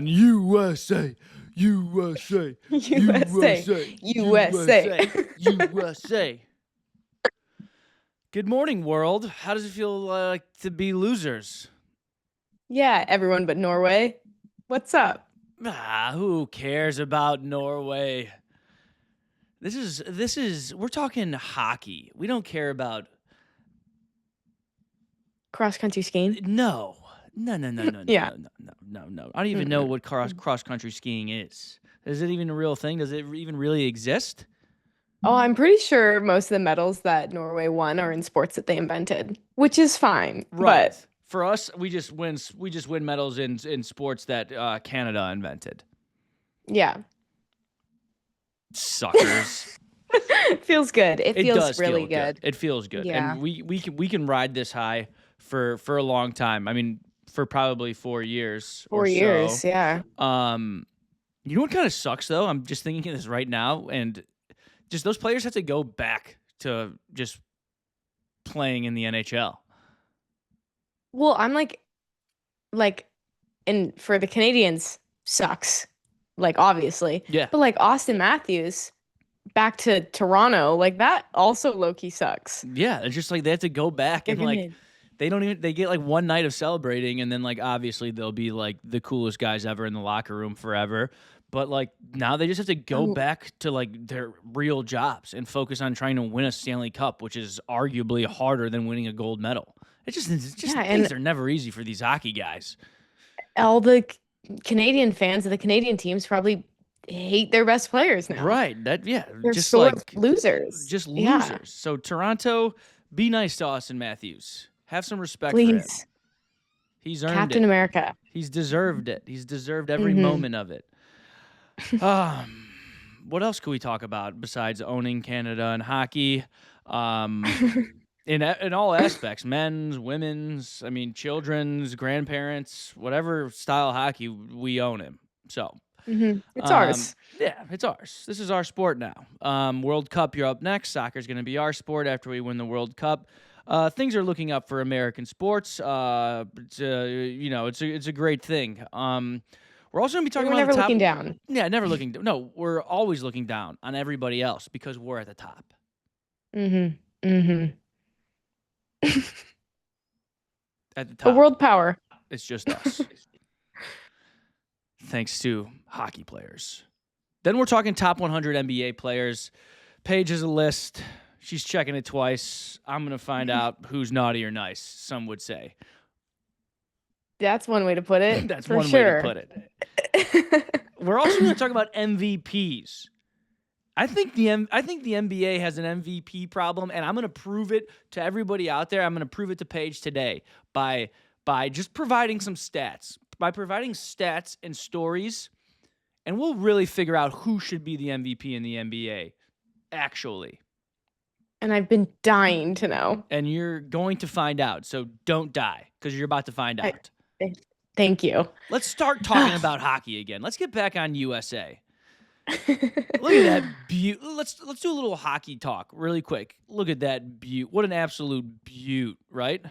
on USA, USA, USA. USA, USA. Good morning, world. How does it feel to be losers? Yeah, everyone but Norway. What's up? Who cares about Norway? We're talking hockey. We don't care about Cross country skiing? no. Yeah. No. I don't even know what cross country skiing is. Is it even a real thing? Does it even really exist? Oh, I'm pretty sure most of the medals that Norway won are in sports that they invented, which is fine. Right. But For us, we just win medals in sports that Canada invented. yeah. Suckers. It feels good. It feels does really feel good. It feels good. Yeah. And we can ride this high for a long time. I mean, for probably 4 years or 4 years, so. yeah. You know what kind of sucks though? I'm just thinking of this right now, and just those players have to go back to just playing in the NHL. Well, I'm and for the Canadians, sucks. Like, obviously. Yeah. But like Austin Matthews back to Toronto, like that also low-key sucks. Yeah, it's just like they have to go back and like they get like one night of celebrating, and then like obviously they'll be like the coolest guys ever in the locker room forever. But like now they just have to go back to like their real jobs and focus on trying to win a Stanley Cup, which is arguably harder than winning a gold medal. It's just things are never easy for these hockey guys. All the Canadian fans of the Canadian teams probably hate their best players now. Right. They're Just sort like of losers. Just losers. Yeah. So Toronto, be nice to Austin Matthews. Have some respect for him. Please. He's earned Captain it. America. He's deserved it. He's deserved every moment of it. What else could we talk about besides owning Canada and hockey? In all aspects, men's, women's, I mean, children's, grandparents, whatever style hockey, we own him. So It's ours. Yeah, it's ours. This is our sport now. World Cup, you're up next. Soccer's going to be our sport after we win the World Cup. Things are looking up for American sports. It's a great thing. We're also going to be talking about never the top. looking down. Yeah, never looking down. No, we're always looking down on everybody else because we're at the top. At the top. A world power. It's just us. Thanks to hockey players. Then we're talking top 100 NBA players. Paige has a list. She's checking it twice. I'm going to find out who's naughty or nice, some would say. That's one way to put it. That's for one sure. way to put it. We're also going to talk about MVPs. I think the NBA has an MVP problem, and I'm going to prove it to everybody out there. I'm going to prove it to Paige today by just providing some stats. By providing stats and stories, and we'll really figure out who should be the MVP in the NBA, actually. And I've been dying to know. And you're going to find out, so don't die, because you're about to find out. Thank you. Let's start talking about hockey again. Let's get back on USA. Look at that beaut. Let's do a little hockey talk really quick. Look at that beaut. What an absolute beaut, right?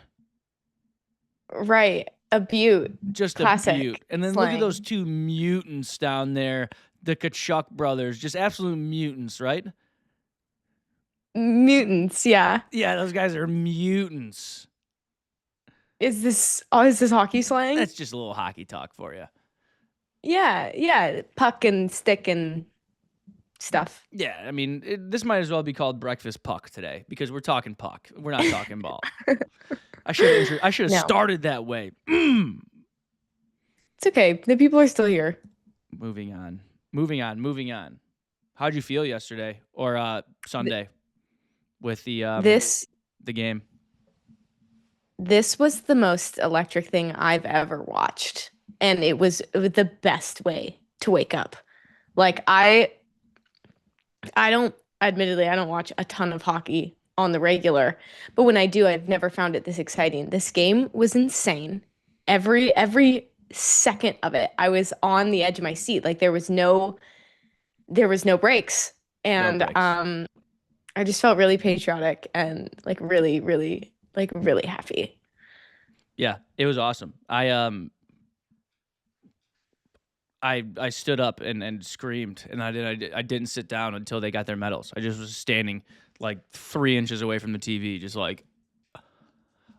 Right. A beaut. Just classic a beaut. And then slang. Look at those two mutants down there, the Kachuk brothers. Just absolute mutants, right? Mutants, yeah. Yeah, those guys are mutants. Is this hockey slang? That's just a little hockey talk for you. Yeah. Puck and stick and stuff. Yeah, I mean, this might as well be called breakfast puck today because we're talking puck. We're not talking ball. I should have started that way. It's okay. The people are still here. Moving on. How'd you feel yesterday or Sunday with the game? This was the most electric thing I've ever watched, and it was the best way to wake up. Like I don't watch a ton of hockey on the regular, but when I do, I've never found it this exciting. This game was insane. Every second of it, I was on the edge of my seat. Like there was no breaks. And I just felt really patriotic and like really, really, like really happy. Yeah, it was awesome. I stood up and screamed, and I didn't sit down until they got their medals. I just was standing like 3 inches away from the TV, just like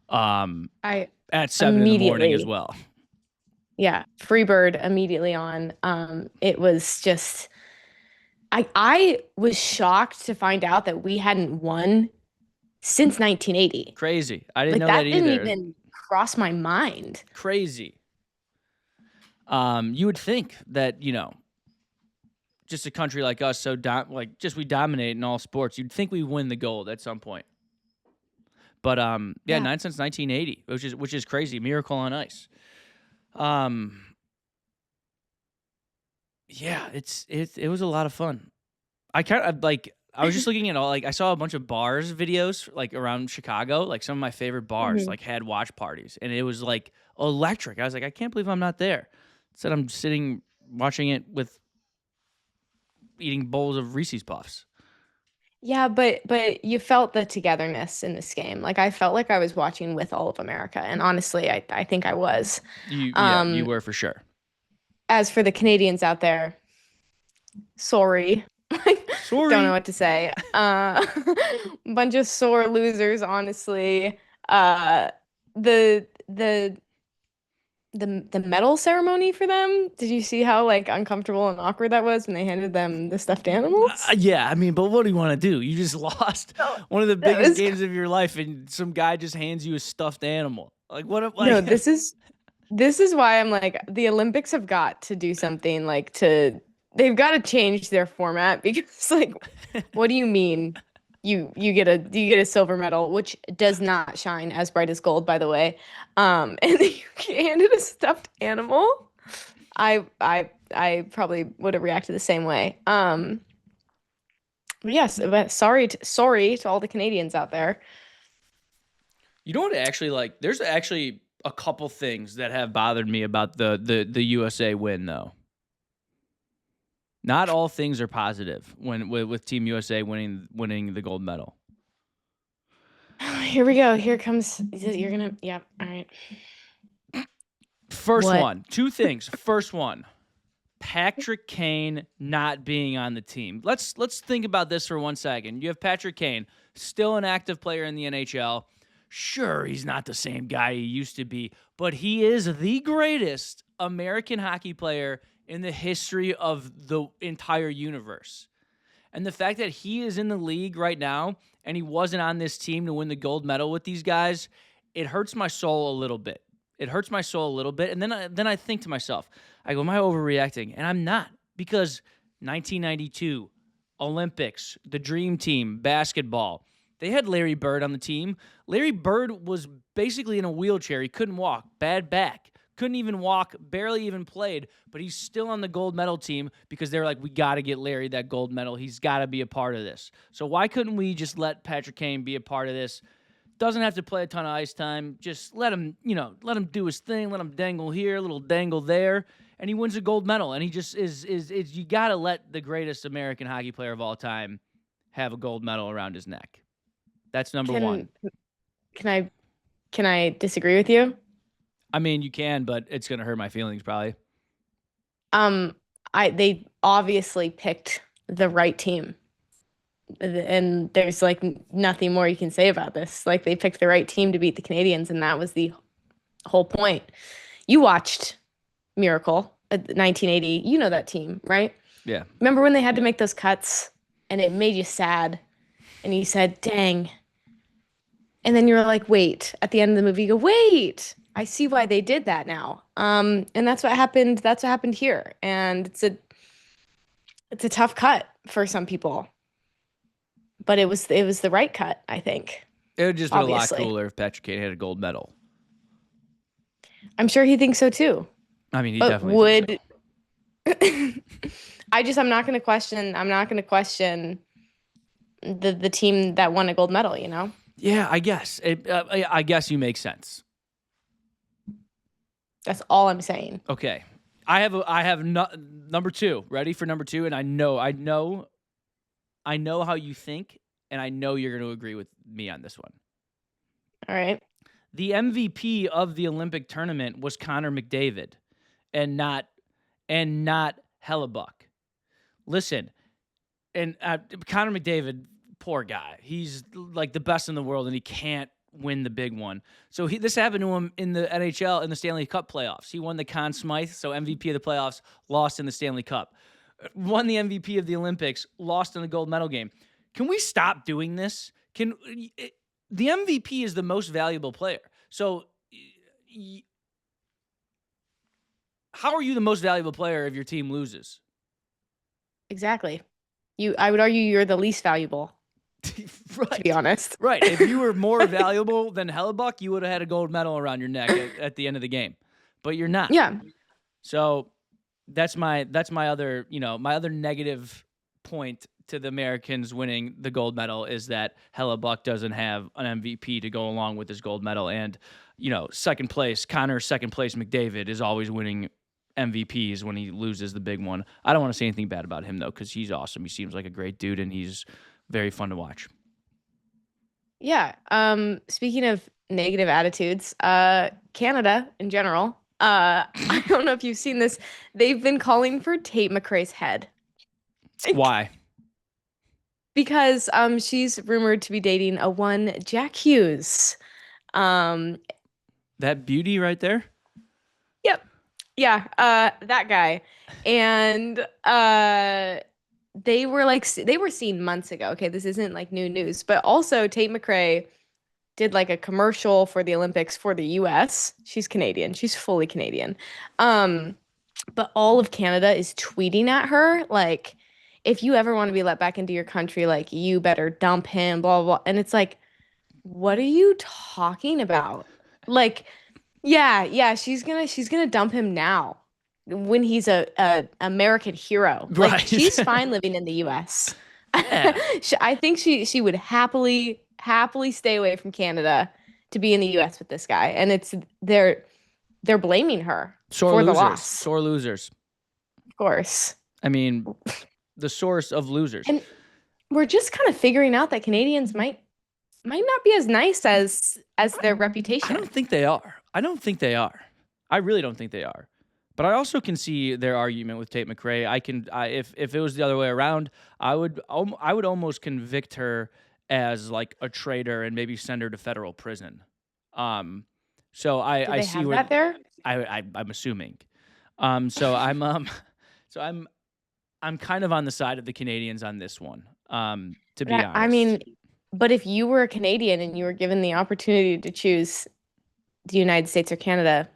um I at 7 in the morning as immediately, well. yeah, Freebird immediately on. It was just I was shocked to find out that we hadn't won since 1980. Crazy. I didn't Like know that that didn't either. even cross my mind. Crazy. You would think that, just a country like us, we dominate in all sports. You'd think we win the gold at some point. But yeah, Yeah. nine since 1980, which is crazy. Miracle on Ice. Um, yeah, it was a lot of fun. I was just looking at I saw a bunch of bars videos like around Chicago, like some of my favorite bars Mhm. like had watch parties, and it was like electric. I was like, I can't believe I'm not there. Instead, I'm sitting watching it with eating bowls of Reese's Puffs. Yeah, but you felt the togetherness in this game. Like I felt like I was watching with all of America, and honestly, I think I was. You Um, were for sure. as for the Canadians out there, sorry. Don't know Sorry. what to say. Bunch of sore losers, honestly. Uh, the the medal ceremony for them. Did you see how like uncomfortable and awkward that was when they handed them the stuffed animals? Yeah, I mean, but what do you want to do? You just lost No, one of the that biggest was games of your life, and some guy just hands you a stuffed animal. Like what? no, Like this is why I'm like the Olympics have got to do something like to they've got to change their format because like what do you mean you get a silver medal which does not shine as bright as gold by the way and then you get handed a stuffed animal. I probably would have reacted the same way. But yes, but sorry to all the Canadians out there. you know what? Actually, like, there's actually a couple things that have bothered me about the USA win, though. Not all things are positive with Team USA winning the gold medal. Here we go. Here comes you're gonna yeah, all right. First What? one, two things. First one, Patrick Kane not being on the team. Let's think about this for 1 second. You have Patrick Kane, still an active player in the NHL. Sure, he's not the same guy he used to be, but he is the greatest American hockey player in the history of the entire universe. And the fact that he is in the league right now and he wasn't on this team to win the gold medal with these guys, it hurts my soul a little bit. It hurts my soul a little bit. And then I think to myself, I go, am I overreacting? And I'm not, because 1992 Olympics, the dream team, basketball, they had Larry Bird on the team. Larry Bird was basically in a wheelchair. He couldn't walk, bad back, couldn't even walk, barely even played, but he's still on the gold medal team because they're like, we got to get Larry that gold medal. He's got to be a part of this. So why couldn't we just let Patrick Kane be a part of this? Doesn't have to play a ton of ice time. Just let him, let him do his thing. Let him dangle here, a little dangle there, and he wins a gold medal. And he just is you got to let the greatest American hockey player of all time have a gold medal around his neck. That's number one. Can can I can I disagree with you? I mean, you can, but it's gonna hurt my feelings probably. Um, I they obviously picked the right team. And there's like nothing more you can say about this. Like they picked the right team to beat the Canadians, and that was the whole point. You watched Miracle 1980. You know that team, right? Yeah. Remember when they had to make those cuts and it made you sad and you said, dang. And then you're like, wait, at the end of the movie, you go, wait, I see why they did that now. And that's what happened. That's what happened here. And it's a tough cut for some people, but it was the right cut, I think, It would just been a lot obviously. cooler if Patrick Kane had a gold medal. I'm sure he thinks so too. I mean, he But definitely thinks so. would I'm not going to question. I'm not going to question the team that won a gold medal. You know. Yeah, I guess. I guess you make sense. That's all I'm saying. Okay. I have number two. Ready for number two? And I know how you think, and I know you're going to agree with me on this one. All right. The MVP of the Olympic tournament was Connor McDavid, and not and not Hellebuck. Listen, and Connor McDavid, poor guy. He's like the best in the world, and he can't win the big one. So this happened to him in the NHL in the Stanley Cup playoffs. He won the Conn Smythe, so MVP of the playoffs, lost in the Stanley Cup. Won the MVP of the Olympics, lost in the gold medal game. Can we stop doing this? The MVP is the most valuable player. So how are you the most valuable player if your team loses? Exactly. I would argue you're the least valuable. Right. To be honest. Right. If you were more valuable than Hellebuck, you would have had a gold medal around your neck at the end of the game. But you're not. Yeah. So that's my other, my other negative point to the Americans winning the gold medal is that Hellebuck doesn't have an MVP to go along with his gold medal. And, second place, McDavid is always winning MVPs when he loses the big one. I don't want to say anything bad about him, though, because he's awesome. He seems like a great dude, and he's very fun to watch. Yeah. Speaking of negative attitudes, Canada in general, I don't know if you've seen this. They've been calling for Tate McRae's head. Why? Because she's rumored to be dating a one Jack Hughes. That beauty right there? Yep. Yeah, that guy. And they were seen months ago. Okay, this isn't like new news, but also Tate McRae did like a commercial for the Olympics for the US. She's Canadian. She's fully Canadian. But all of Canada is tweeting at her like, if you ever want to be let back into your country, like you better dump him, blah, blah, blah. And it's like, what are you talking about? Like, yeah, she's gonna dump him now when he's a American hero. Like Right. she's fine living in the US. Yeah. I think she would happily stay away from Canada to be in the US with this guy. And they're blaming her for the loss. Sore losers. Of course. I mean, the source of losers. And we're just kind of figuring out that Canadians might not be as nice as their reputation. I don't think they are. I really don't think they are. But I also can see their argument with Tate McRae. If it was the other way around, I would almost convict her as like a traitor and maybe send her to federal prison. So I see where that there. I'm assuming. So I'm kind of on the side of the Canadians on this one. To be honest. I mean, but if you were a Canadian and you were given the opportunity to choose the United States or Canada,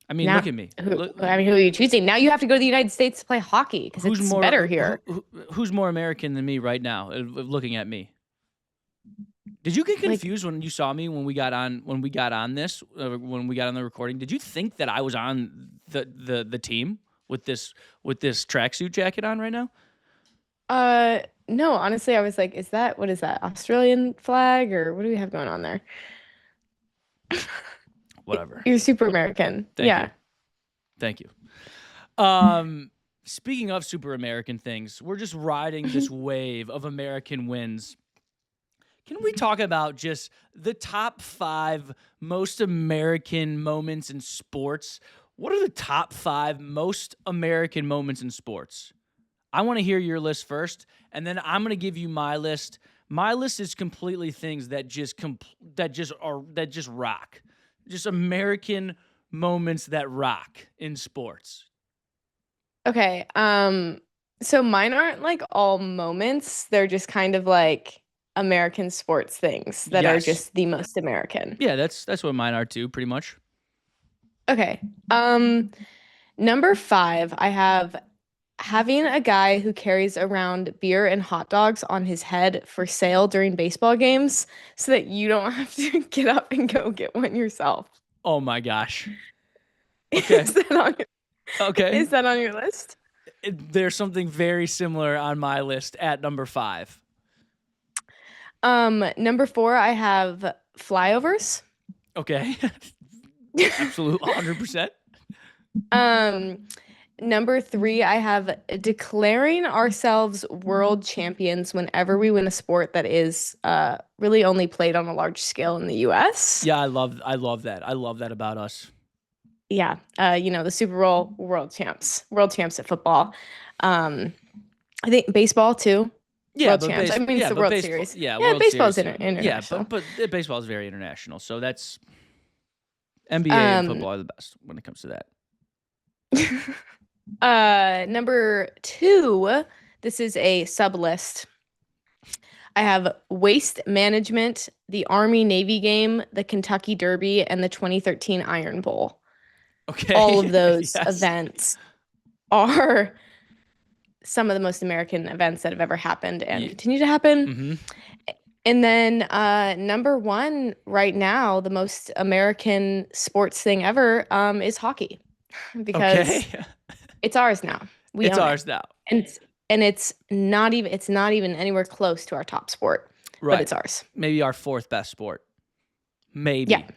I mean, look at me. Who are you choosing? Now you have to go to the United States to play hockey because it's better here. Who's more American than me right now? Looking at me. Did you get confused when you saw me when we got on the recording? Did you think that I was on the team with this tracksuit jacket on right now? No, honestly, I was like, what is that? Australian flag or what do we have going on there? Whatever. You're super American. Thank you. Speaking of super American things, we're just riding this wave of American wins. Can we talk about just the top 5 most American moments in sports? What are the top 5 most American moments in sports? I want to hear your list first, and then I'm going to give you my list. My list is completely things that just rock. Just American moments that rock in sports. Okay. So mine aren't like all moments. They're just kind of like American sports things that are just the most American. Yeah, that's what mine are too, pretty much. Okay. Number 5, I have having a guy who carries around beer and hot dogs on his head for sale during baseball games so that you don't have to get up and go get one yourself. Oh my gosh. Okay. Is that on your list? There's something very similar on my list at number 5. Number 4, I have flyovers. Okay. Absolute 100%. Number 3, I have declaring ourselves world champions whenever we win a sport that is really only played on a large scale in the US. Yeah, I love that. I love that about us. Yeah, the Super Bowl world champs at football. Um, I think baseball too, Yeah, world but champs. I mean, it's the World baseball, Series. yeah, Yeah, World baseball's Series. Yeah, international. but baseball is very international. So that's NBA and Um, football are the best when it comes to that. Number two, this is a sub list. I have waste management, the Army Navy game, the Kentucky Derby, and the 2013 Iron Bowl. All of Okay. those Yes. events are some of the most American events that have ever happened and Yeah. continue to happen. Mm-hmm. And then number one right now, the most American sports thing ever is hockey Okay. because it's ours now. We It's own it. ours now. And it's not even anywhere close to our top sport, but Right. it's ours. Maybe our fourth best sport. Yeah. Maybe. Yeah.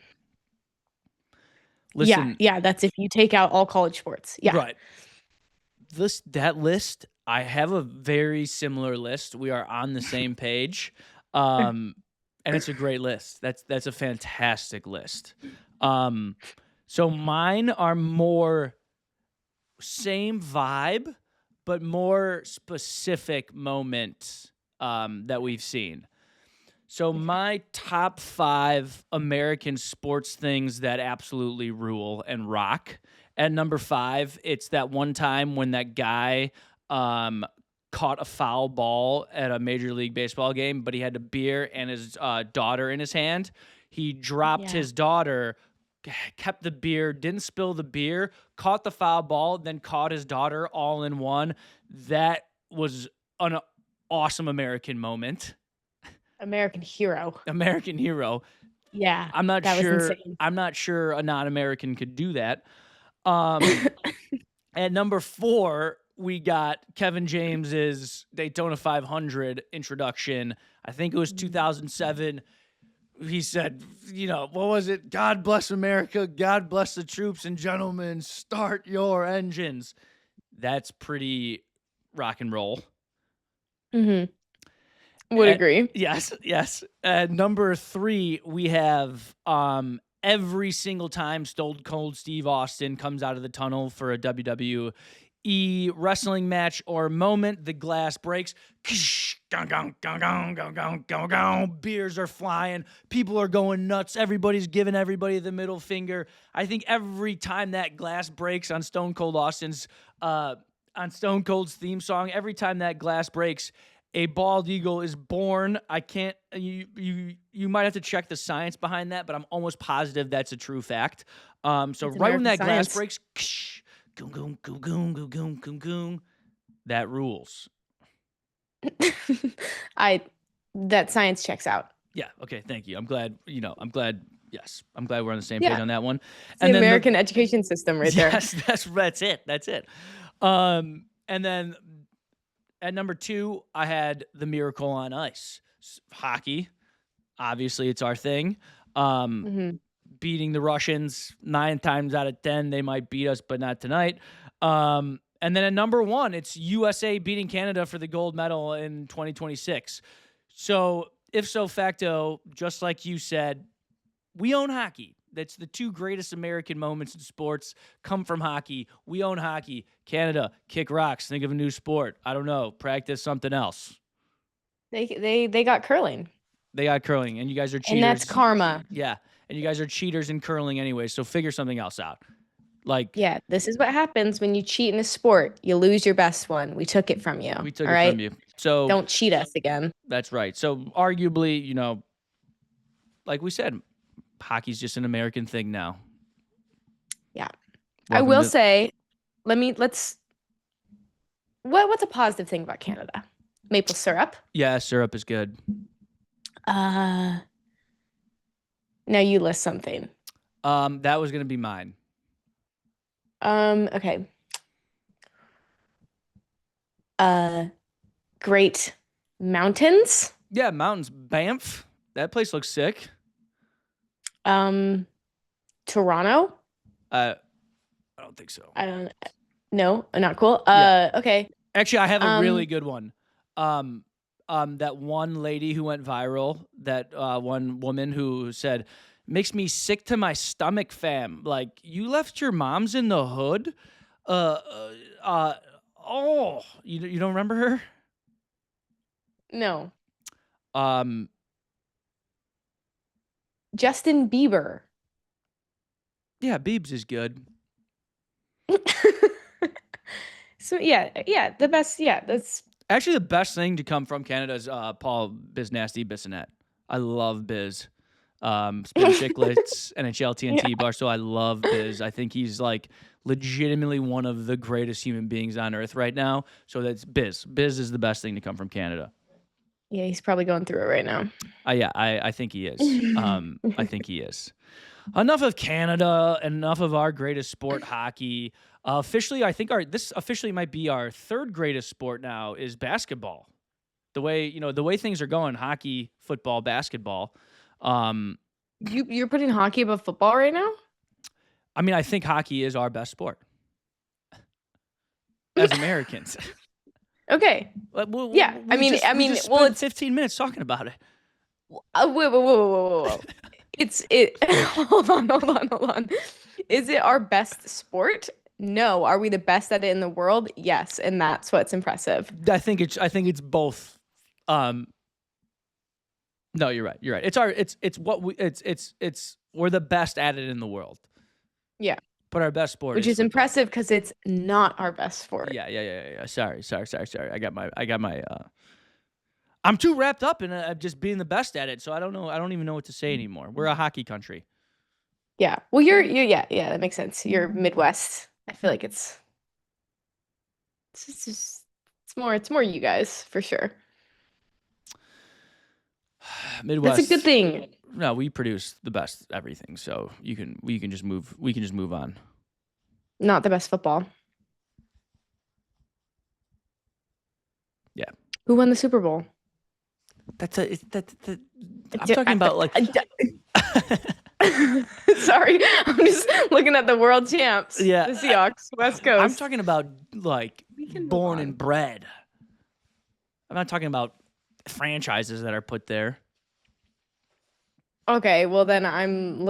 Listen, Yeah. That's if you take out all college sports. Yeah. right. That list, I have a very similar list. We are on the same page. And it's a great list. That's a fantastic list. So mine are more same vibe, but more specific moments that we've seen. So my top 5 American sports things that absolutely rule and rock. At number 5, it's that one time when that guy caught a foul ball at a Major League Baseball game, but he had a beer and his daughter in his hand. He dropped Yeah. his daughter, kept the beer, didn't spill the beer, caught the foul ball, then caught his daughter all in one. That was an awesome American moment. American hero. American hero. Yeah. I'm not That was sure. insane. I'm not sure a non-American could do that. At number 4, we got Kevin James's Daytona 500 introduction. I think it was 2007. He said, what was it? God bless America. God bless the troops and gentlemen. Start your engines. That's pretty rock and roll. Mm-hmm. Would agree. Yes, yes. Number 3, we have every single time Stone Cold Steve Austin comes out of the tunnel for a WWE wrestling match or moment, the glass breaks. Beers are flying. People are going nuts. Everybody's giving everybody the middle finger. I think every time that glass breaks on Stone Cold Austin's on Stone Cold's theme song, every time that glass breaks, a bald eagle is born. I can't. You might have to check the science behind that, but I'm almost positive that's a true fact. So It's right when American that glass science. breaks, goom goom goom goom goom goom goom goom, that rules. That science checks out. Yeah. Okay. Thank you. I'm glad. I'm glad. Yes. I'm glad we're on the same Yeah. page on that one. It's the American education system right there. Yes. That's it. That's it. And then at number 2, I had the Miracle on Ice. Hockey. Obviously, it's our thing. Beating the Russians 9 times out of 10, they might beat us, but not tonight. And then at number 1, it's USA beating Canada for the gold medal in 2026. So, if so facto, just like you said, we own hockey. That's the 2 greatest American moments in sports come from hockey. We own hockey. Canada, kick rocks. Think of a new sport. I don't know. Practice something else. They got curling. They got curling, and you guys are cheaters. And that's karma. Yeah, and you guys are cheaters in curling anyway, so figure something else out. Yeah, this is what happens when you cheat in a sport. You lose your best one. We took it from you. We took all it right? from you. So don't cheat us again. That's right. So arguably, like we said, hockey's just an American thing now. Yeah. I will say, what's a positive thing about Canada? Maple syrup. Yeah, syrup is good. Now you list something. That was gonna be mine. Okay. Great mountains. Yeah, mountains. Banff. That place looks sick. Toronto. I don't think so. I don't. No, not cool. Yeah. Okay. Actually, I have a really good one. That one lady who went viral, that one woman who said, Makes me sick to my stomach, fam. Like, you left your mom's in the hood? Uh, oh, you don't remember her? No. Um, Justin Bieber. yeah, Biebs is good. So yeah, the best. Yeah, that's Actually, the best thing to come from Canada is Paul Biznasty Bissonnette. I love Biz. Spin Chicklets, NHL TNT, yeah. Barstool. I love Biz. I think he's like legitimately one of the greatest human beings on earth right now. So that's Biz. Biz is the best thing to come from Canada. Yeah, he's probably going through it right now. Yeah, I think he is. I think he is. Enough of Canada. Enough of our greatest sport, hockey. Officially, I think this officially might be our third greatest sport now is basketball. The way things are going, hockey, football, basketball. You're putting hockey above football right now? I mean, I think hockey is our best sport as Americans. Okay. Yeah. I mean, we just well, spent it's 15 minutes talking about it. whoa. Hold on. Is it our best sport? No. Are we the best at it in the world? Yes, and that's what's impressive. I think it's both. No, you're right. We're the best at it in the world. Yeah. But our best sport Which is football. impressive because it's not our best sport. Yeah. Sorry. I got my I'm too wrapped up in just being the best at it, so I don't know. I don't even know what to say anymore. We're a hockey country. Yeah. Well, yeah, that makes sense. You're Midwest. I feel like it's more you guys for sure. Midwest. That's a good thing. No, we produce the best everything, so we can just move on. Not the best football. Yeah. Who won the Super Bowl? I'm talking about like. Sorry, I'm just looking at the world champs. Yeah, the Seahawks, West Coast. I'm talking about like born and bred. I'm not talking about franchises that are put there. Okay, well then I'm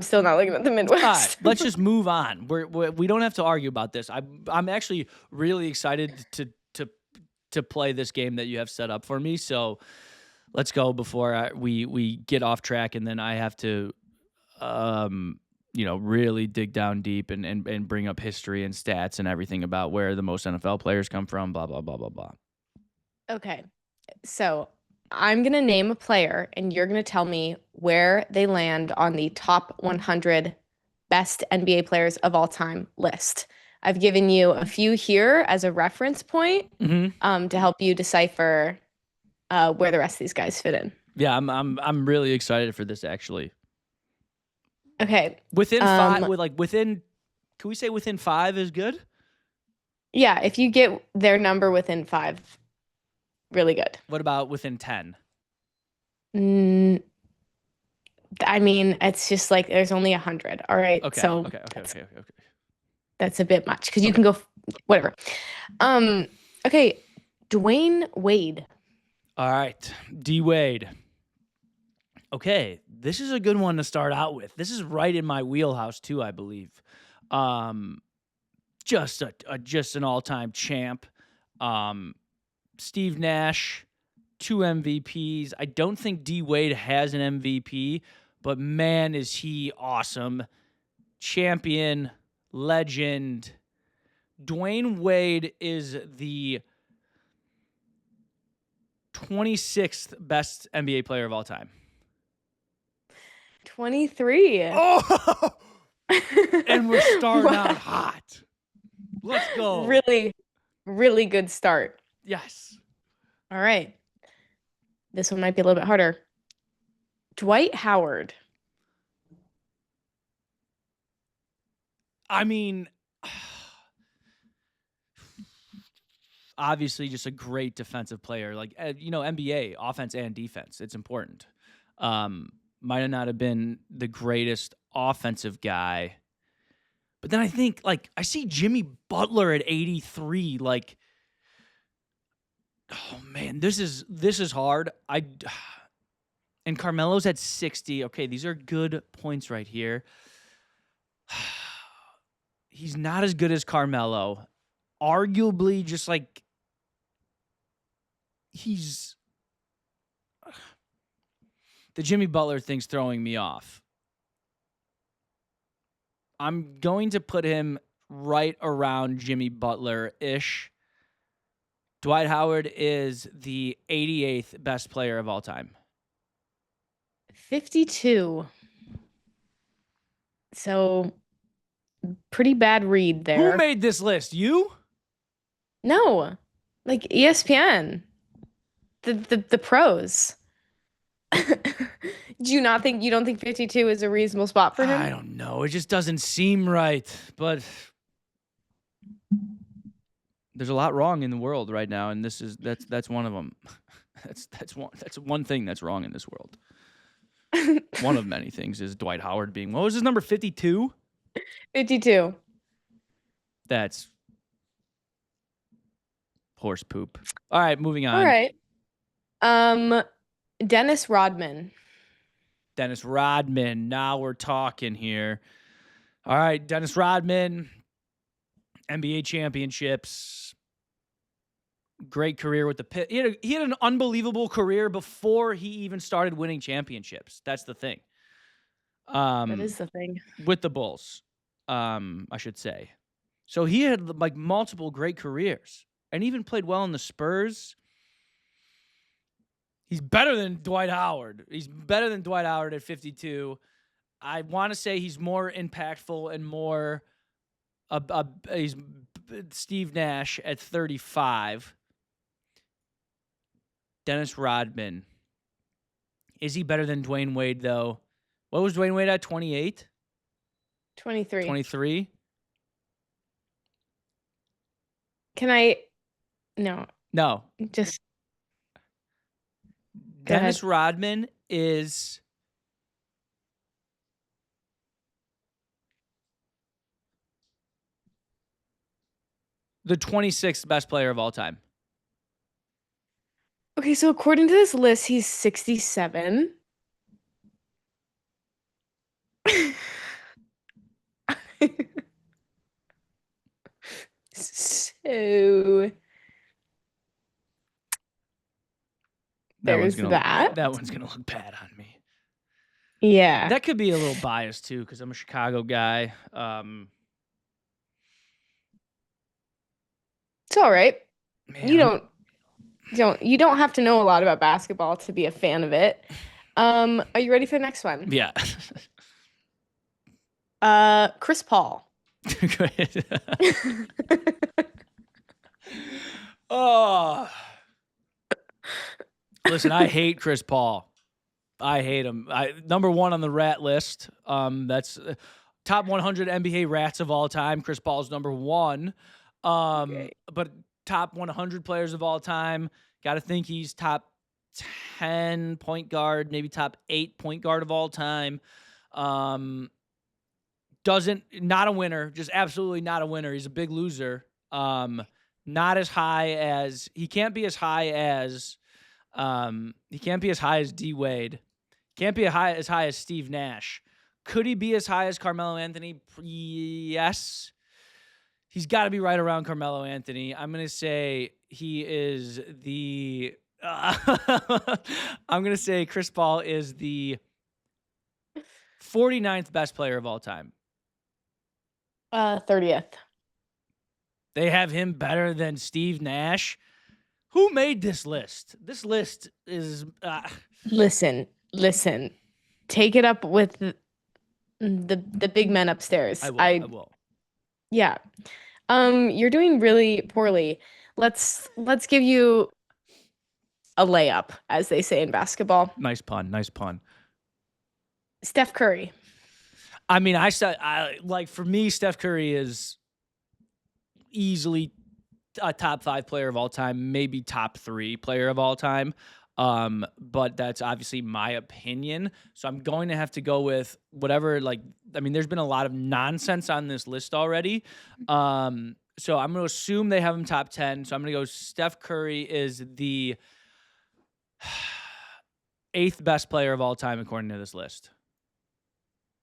still not looking at the Midwest. All right, let's just move on. We don't have to argue about this. I'm actually really excited to play this game that you have set up for me. So let's go before we get off track, and then I have to really dig down deep and bring up history and stats and everything about where the most NFL players come from, blah, blah, blah, blah, blah. Okay. So I'm going to name a player and you're going to tell me where they land on the top 100 best NBA players of all time list. I've given you a few here as a reference point to help you decipher where the rest of these guys fit in. Yeah, I'm really excited for this actually. Okay. Within can we say within 5 is good? Yeah, if you get their number within 5, really good. What about within 10? I mean, it's just like there's only 100. All right. Okay. So okay. That's a bit much because you can go whatever. Okay. Dwayne Wade. All right. D Wade. Okay, this is a good one to start out with. This is right in my wheelhouse too, I believe. Just an all-time champ. Steve Nash, 2 MVPs. I don't think D Wade has an MVP, but man, is he awesome. Champion, legend. Dwayne Wade is the 26th best NBA player of all time. 23. Oh! And we're starting out hot. Let's go. Really, really good start. Yes. All right. This one might be a little bit harder. Dwight Howard. I mean, obviously just a great defensive player. Like, NBA, offense and defense. It's important. Might not have been the greatest offensive guy. But then I think, I see Jimmy Butler at 83. Oh, man, this is hard. And Carmelo's at 60. Okay, these are good points right here. He's not as good as Carmelo. Arguably, just like he's the Jimmy Butler thing's throwing me off. I'm going to put him right around Jimmy Butler-ish. Dwight Howard is the 88th best player of all time. 52. So pretty bad read there. Who made this list? You? No, like ESPN, the pros. Do you not think, you don't think 52 is a reasonable spot for him? I don't know. It just doesn't seem right. But there's a lot wrong in the world right now, and that's one of them. That's one thing that's wrong in this world. One of many things is Dwight Howard being, what was his number, 52? 52. That's horse poop. All right, moving on. All right. Dennis Rodman. Dennis Rodman. Now we're talking here. All right, Dennis Rodman, NBA championships, great career with the Pitt. He had an unbelievable career before he even started winning championships. That's the thing. That is the thing. With the Bulls, I should say. So he had like multiple great careers and even played well in the Spurs. He's better than Dwight Howard. He's better than Dwight Howard at 52. I want to say he's more impactful and more he's Steve Nash at 35. Dennis Rodman. Is he better than Dwayne Wade, though? What was Dwayne Wade at, 28? 23. 23? Can I? No. No. Just. Dennis Rodman is the 26th best player of all time. Okay, so according to this list, he's 67. So there's that. That one's gonna look bad on me. Yeah. That could be a little biased too, because I'm a Chicago guy. It's all right. Man. You don't have to know a lot about basketball to be a fan of it. Are you ready for the next one? Yeah. Chris Paul. Oh. Listen, I hate Chris Paul. I hate him. Number one on the rat list. That's top 100 NBA rats of all time. Chris Paul's number one. Okay. But top 100 players of all time. Got to think he's top 10 point guard, maybe top 8 point guard of all time. Not a winner, just absolutely not a winner. He's a big loser. Not as high as, he can't be as high as D Wade. Can't be as high as Steve Nash. Could he be as high as Carmelo Anthony? Yes. He's got to be right around Carmelo Anthony. I'm going to say he is the I'm going to say Chris Paul is the 49th best player of all time. 30th. They have him better than Steve Nash. Who made this list? This list is Listen. Take it up with the big men upstairs. I will. Yeah. You're doing really poorly. Let's give you a layup, as they say in basketball. Nice pun. Steph Curry. I mean, for me, Steph Curry is easily a top 5 player of all time, maybe top 3 player of all time. But that's obviously my opinion. So I'm going to have to go with whatever, there's been a lot of nonsense on this list already. So I'm going to assume they have him top 10. So I'm going to go Steph Curry is the 8th best player of all time according to this list?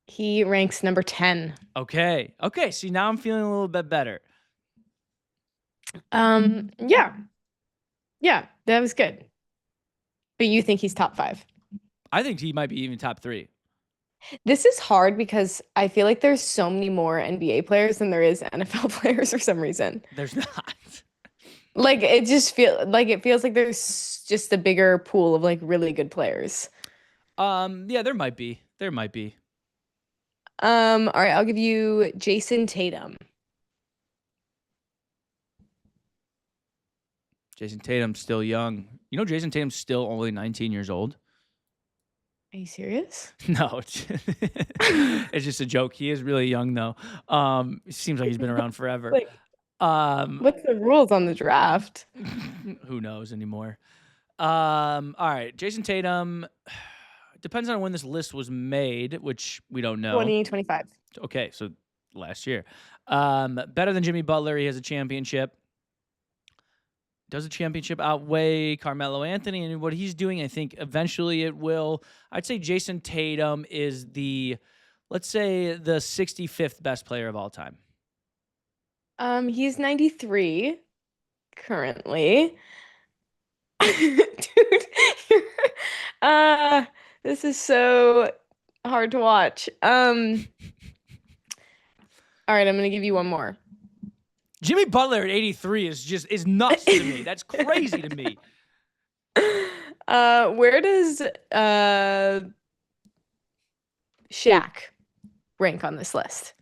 He ranks number 10. Okay. See, now I'm feeling a little bit better. Yeah. Yeah, that was good. But you think he's top 5? I think he might be even top 3. This is hard because I feel like there's so many more NBA players than there is NFL players for some reason. There's not. Like it feels like there's just a bigger pool of like really good players. Yeah, there might be. All right, I'll give you Jason Tatum. Jason Tatum's still young. You know, Jason Tatum's still only 19 years old. Are you serious? No, it's just a joke. He is really young though. It seems like he's been around forever. Like, what's the rules on the draft? Who knows anymore? All right, Jason Tatum. Depends on when this list was made, which we don't know. 2025. Okay, so last year. Better than Jimmy Butler. He has a championship. Does the championship outweigh Carmelo Anthony and what he's doing? I think eventually it will. I'd say Jason Tatum is let's say the 65th best player of all time. He's 93 currently. Dude, this is so hard to watch. All right, I'm gonna give you one more. Jimmy Butler at 83 is nuts to me. That's crazy to me. Where does Shaq rank on this list?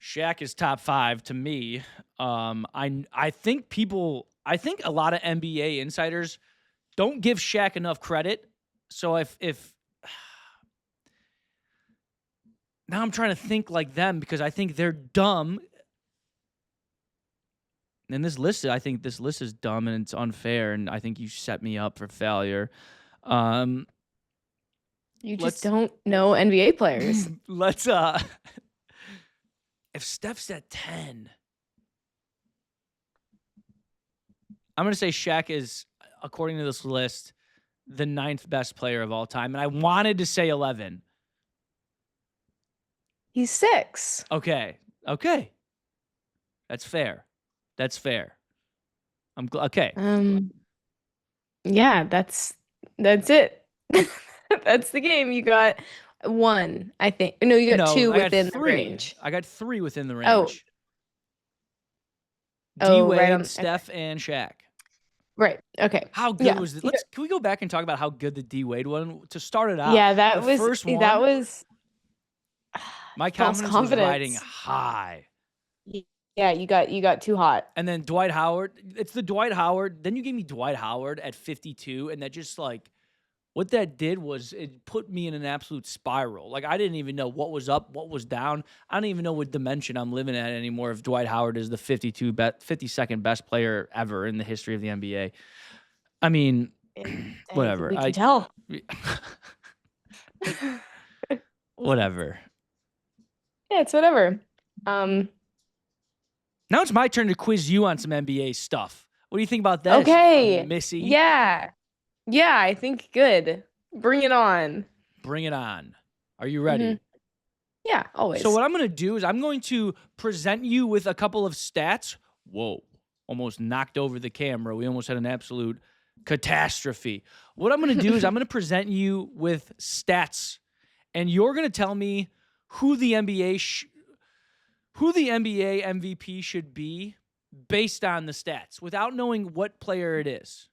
Shaq is top 5 to me. I think a lot of NBA insiders don't give Shaq enough credit. So if now I'm trying to think like them because I think they're dumb. And I think this list is dumb and it's unfair, and I think you set me up for failure. You just don't know NBA players. Let's if Steph's at 10, I'm gonna say Shaq is, according to this list, the 9th best player of all time. And I wanted to say 11. He's 6. Okay. That's fair. Okay. Yeah, that's it. That's the game. You got 1, I think. No, you got 2 within the range. I got 3 within the range. Oh, D-Wade, Steph, and Shaq. Right. Okay. How good was it? Can we go back and talk about how good the D-Wade one to start it out? Yeah, that was my confidence was riding high. Yeah, you got too hot. And then Dwight Howard. It's the Dwight Howard. Then you gave me Dwight Howard at 52, and that just what that did was it put me in an absolute spiral. Like I didn't even know what was up, what was down. I don't even know what dimension I'm living at anymore if Dwight Howard is the 52nd best player ever in the history of the NBA. I mean, whatever. We can tell. Whatever. Yeah, it's whatever. Now it's my turn to quiz you on some NBA stuff. What do you think about that? Okay. Missy? Yeah, I think good. Bring it on. Are you ready? Mm-hmm. Yeah, always. So what I'm going to do is I'm going to present you with a couple of stats. Whoa, almost knocked over the camera. We almost had an absolute catastrophe. What I'm going to do is I'm going to present you with stats, and you're going to tell me who the NBA MVP should be based on the stats without knowing what player it is.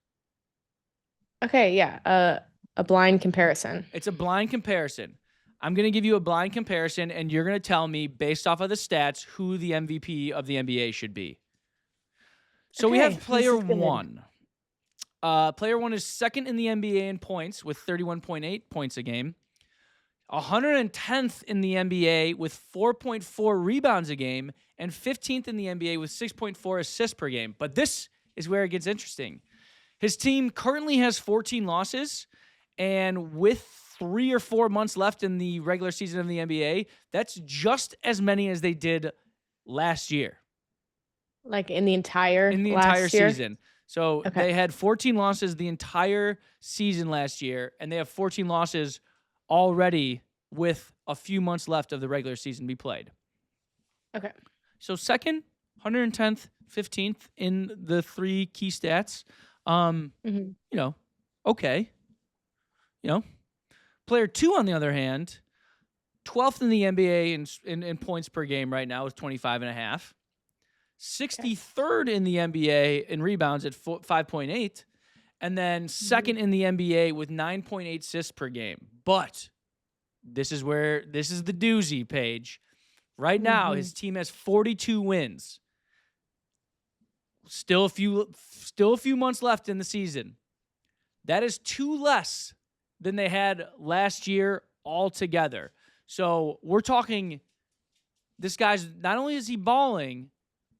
Okay, yeah. A blind comparison. It's a blind comparison. I'm going to give you a blind comparison, and you're going to tell me, based off of the stats, who the MVP of the NBA should be. So we have player 1. Player 1 is second in the NBA in points with 31.8 points a game. 110th in the NBA with 4.4 rebounds a game, and 15th in the NBA with 6.4 assists per game. But this is where it gets interesting. His team currently has 14 losses, and with 3 or 4 months left in the regular season of the NBA, that's just as many as they did last year. Like in the entire season. So Okay. they had 14 losses the entire season last year, and they have 14 losses already with a few months left of the regular season to be played. Okay. So second, 110th, 15th in the three key stats. Mm-hmm. Okay. Player 2, on the other hand, 12th in the NBA in points per game right now with 25.5. 63rd in the NBA in rebounds at 5.8. And then second in the NBA with 9.8 assists per game. But this is the doozy, Paige. Right now, his team has 42 wins. Still a few months left in the season. That is 2 less than they had last year altogether. So we're talking, this guy's, not only is he balling,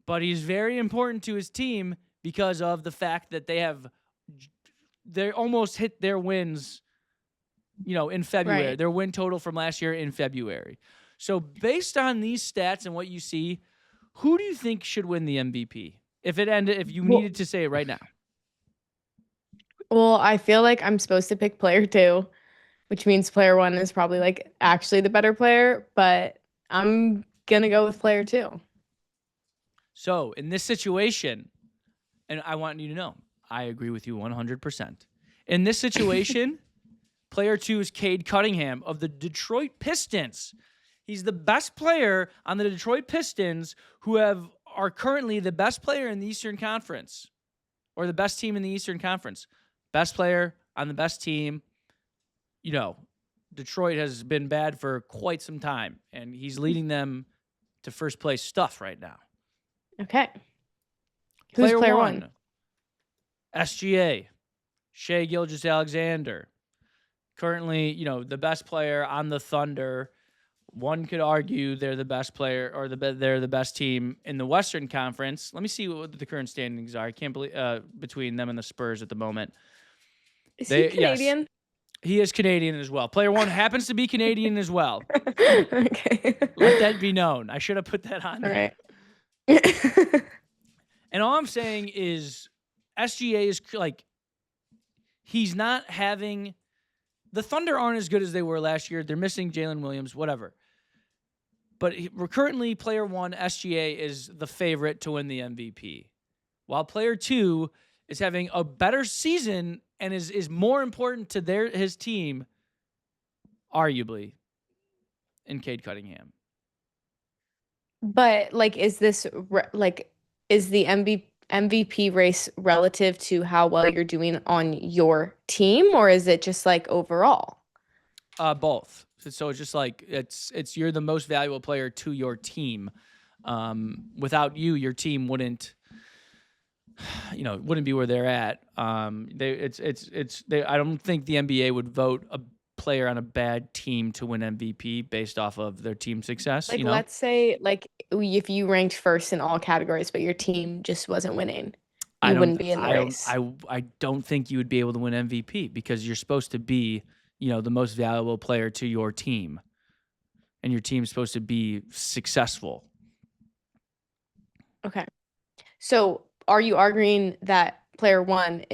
but he's very important to his team because of the fact that they almost hit their wins, in February. Right. Their win total from last year in February. So based on these stats and what you see, who do you think should win the MVP? If you needed to say it right now. Well, I feel like I'm supposed to pick player 2, which means player 1 is probably like actually the better player, but I'm gonna go with player 2. So in this situation, and I want you to know, I agree with you 100%. In this situation, player 2 is Cade Cunningham of the Detroit Pistons. He's the best player on the Detroit Pistons, who are currently the best player in the Eastern Conference, or the best team in the Eastern Conference. Best player on the best team. Detroit has been bad for quite some time, and he's leading them to first place stuff right now. Okay. Who's player 1? SGA, Shai Gilgeous-Alexander. Currently, the best player on the Thunder. One could argue they're the best player, or they're the best team in the Western Conference. Let me see what the current standings are. I can't believe between them and the Spurs at the moment. Is he Canadian? Yes, he is Canadian as well. Player 1 happens to be Canadian as well. Okay. Let that be known. I should have put that on there. All right. And all I'm saying is SGA is like, he's not having, the Thunder aren't as good as they were last year. They're missing Jalen Williams, whatever. But currently, player 1, SGA, is the favorite to win the MVP. While player 2 is having a better season and is more important to his team, arguably, in Cade Cunningham. But is the MVP race relative to how well you're doing on your team, or is it just overall? Both. So it's just it's you're the most valuable player to your team. Without you, your team wouldn't be where they're at. I don't think the NBA would vote a player on a bad team to win MVP based off of their team success. Let's say if you ranked first in all categories, but your team just wasn't winning, you wouldn't be in the race. I don't think you would be able to win MVP because you're supposed to be, the most valuable player to your team, and your team's supposed to be successful. Okay. So are you arguing that player 1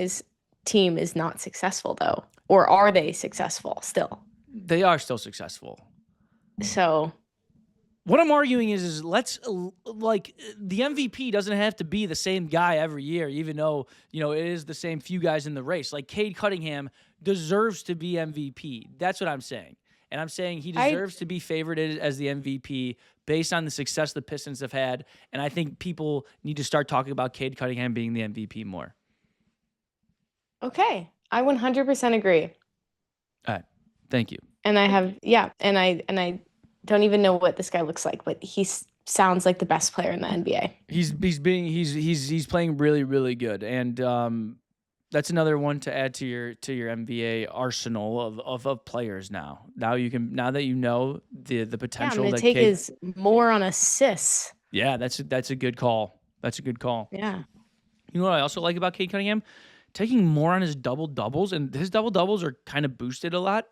team is not successful though? Or are they successful still? They are still successful. So what I'm arguing is let's the MVP doesn't have to be the same guy every year, even though, it is the same few guys in the race. Like Cade Cunningham deserves to be MVP. That's what I'm saying. And I'm saying he deserves to be favorited as the MVP based on the success the Pistons have had. And I think people need to start talking about Cade Cunningham being the MVP more. Okay. I 100% agree. All right. Thank you. And I don't even know what this guy looks like, but he sounds like the best player in the NBA. He's playing really, really good. And that's another one to add to your NBA arsenal of players now. Now that you know the potential. I'm gonna take his more on assists. Yeah, that's a good call. That's a good call. Yeah. You know what I also like about Cade Cunningham? Taking more on his double-doubles, and his double-doubles are kind of boosted a lot.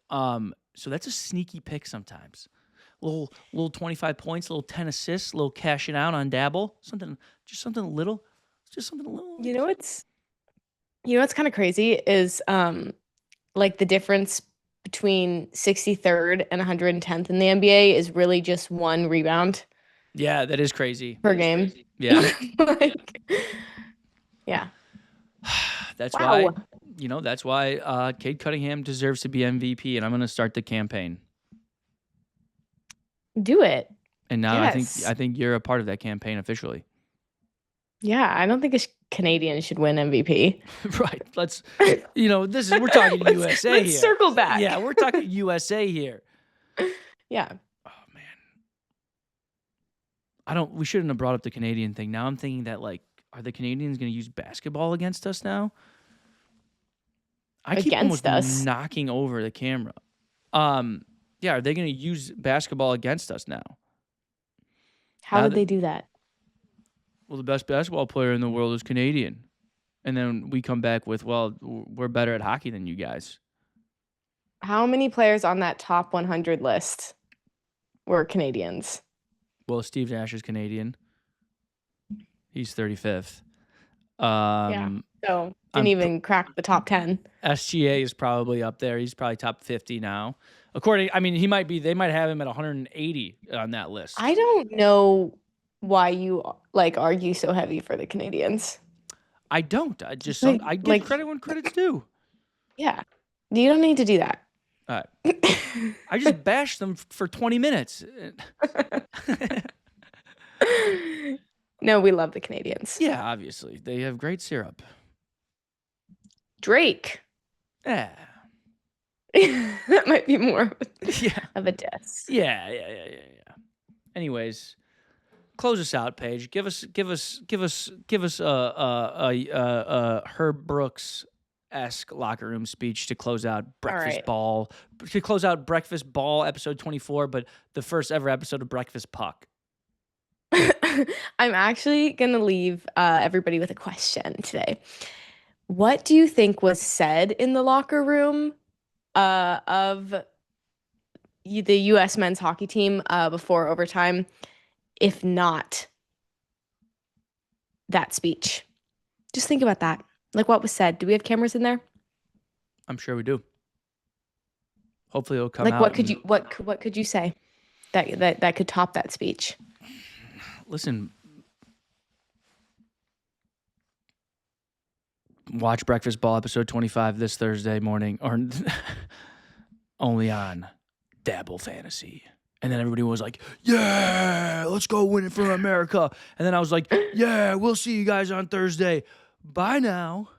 So that's a sneaky pick sometimes. Little 25 points, little 10 assists, little cashing out on Dabble. Something little. It's just something a little. You know what's kind of crazy is like the difference between 63rd and 110th in the NBA is really just one rebound Yeah, that is crazy. per game. Yeah. Like, yeah. That's why, Wow. that's why Cade Cunningham deserves to be MVP, and I'm going to start the campaign. Do it. And now Yes. I think you're a part of that campaign officially. Yeah, I don't think a Canadian should win MVP. Right. Let's, we're talking USA Let's here. circle back. Yeah, we're talking USA here. Yeah. Oh man. We shouldn't have brought up the Canadian thing. Now I'm thinking that, like, are the Canadians going to use basketball against us now? I keep almost Against us. knocking over the camera. Yeah, are they going to use basketball against us now? How would they do that? Well, the best basketball player in the world is Canadian. And then we come back with, well, we're better at hockey than you guys. How many players on that top 100 list were Canadians? Well, Steve Nash is Canadian. He's 35th. Yeah. So didn't even crack the top 10. SGA is probably up there. He's probably top 50 now. They might have him at 180 on that list. I don't know why you like argue so heavy for the Canadians. I don't. I just Like- I give like- credit when credit's due. Yeah. You don't need to do that. All right. I just bashed them for 20 minutes. No, we love the Canadians. Yeah, obviously. They have great syrup. Drake. Yeah. That might be more Yeah. of a diss. Yeah. Anyways, close us out, Paige. Give us a Herb Brooks-esque locker room speech to close out Breakfast Ball. To close out Breakfast Ball episode 24, but the first ever episode of Breakfast Puck. I'm actually gonna leave everybody with a question today. What do you think was said in the locker room of the U.S. men's hockey team before overtime, if not that speech? Just think about that. Like, what was said? Do we have cameras in there? I'm sure we do. Hopefully it'll come like, out. What could you say that could top that speech? Listen, watch Breakfast Ball episode 25 this Thursday morning, or only on Dabble Fantasy. And then everybody was like, yeah, let's go win it for America. And then I was like, yeah, we'll see you guys on Thursday. Bye now.